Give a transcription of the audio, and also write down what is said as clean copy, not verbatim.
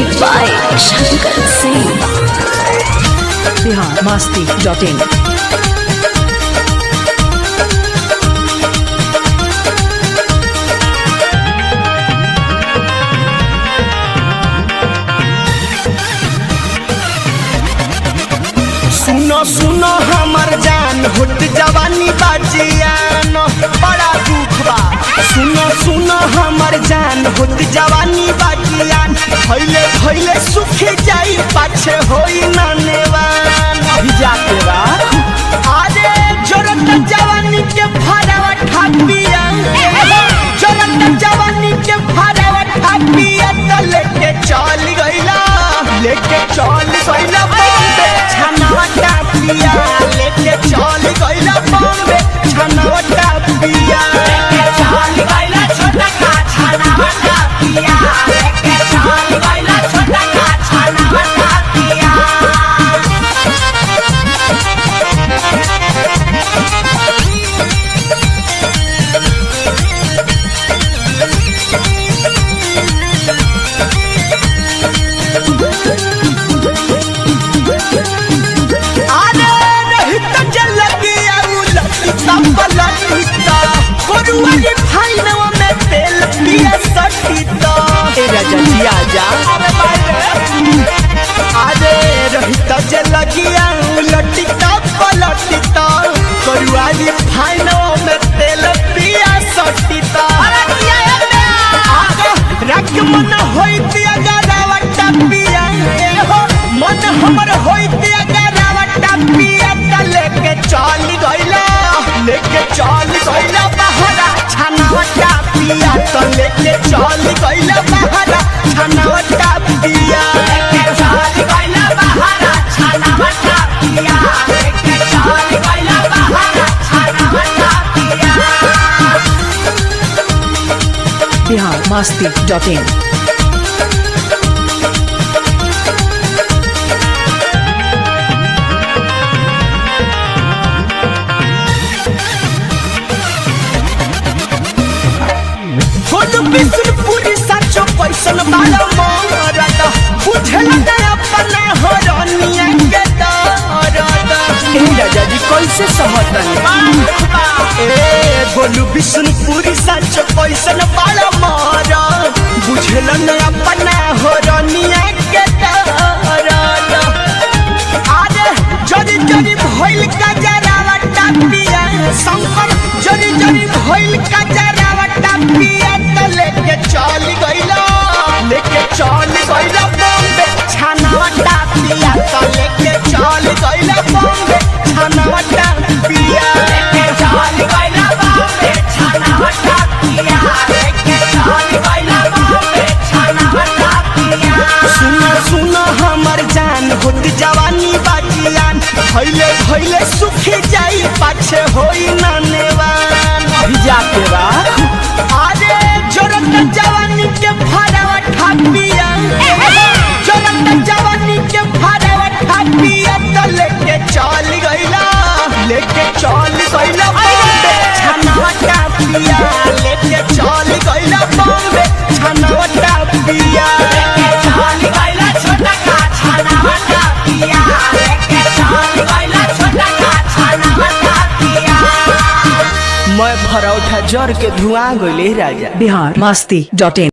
Music by Shankar Singh. biharmasti.in। सुनो सुनो हमर जान होट जवानी बाजियान बड़ा दुख बा। सुनो सुनो हमर जान होट जवानी बाजियान भइले भइले सुख जाई पाछे होई ननेवान भिजा के बा। अरे जोरत जवानी के फरावा ठापिया जोरत जवानी के फरावा ठापिया त लेके चल गइला बॉम्बे छनावा टापिया लेके चल गइला बॉम्बे छनावा टापिया लेके चल गइला छोटा का छनावा टापिया लेके चल गइला छोटा का छनावा टापिया। अरे रहित जलगिया लटिता पलटिता करुआली फाइनो में तेल पिया सटिता रख मन होइती अगरावटा पिया हो मन हमर होइती अगरावटा पिया त लेके चल गइला बहरा छनावटा पिया त लेके चल गइला बहरा छनावटा पिया लेके चल गइला बहरा छनावटा पिया लेके चल गइला बहरा छनावटा पिया। biharmasti.in। बिशनपुरी साचो पैसन बाला मोरद बुझला दे अपना हरनिया के दरद ए राजा जी कैसे समझतनी ए गोलू बिशनपुरी साचो पैसन बाला मोरद बुझला दे अपना हरनिया के दरद। अरे जरी जरी भइल का जरावा टापिया शंकर जरी जरी भइल का जरावा टापिया लेके चल गइला बॉम्बे छनावा टापिया त लेके चल गइला बॉम्बे छनावा टापिया लेके चल गइला बॉम्बे छनावा टापिया लेके चल गइला बॉम्बे छनावा टापिया। सुनो सुनो हमर जान होत जवानी बाजियान भइले भइले सुख जाई पाछे होई ननेवान भिजा के बा। अरे जोरत जवानी के फरावा ठापिया जोरत जवानी के फरावा ठापिया त लेके चल गइला बॉम्बे छनावा टापिया लेके चल गइला बॉम्बे छनावा टापिया लेके चल गइला छोटा का छनावा टापिया लेके चल गइला छोटा का छनावा टापिया। मैं भरौठा जर के धुआं गइले राजा। biharmasti.in।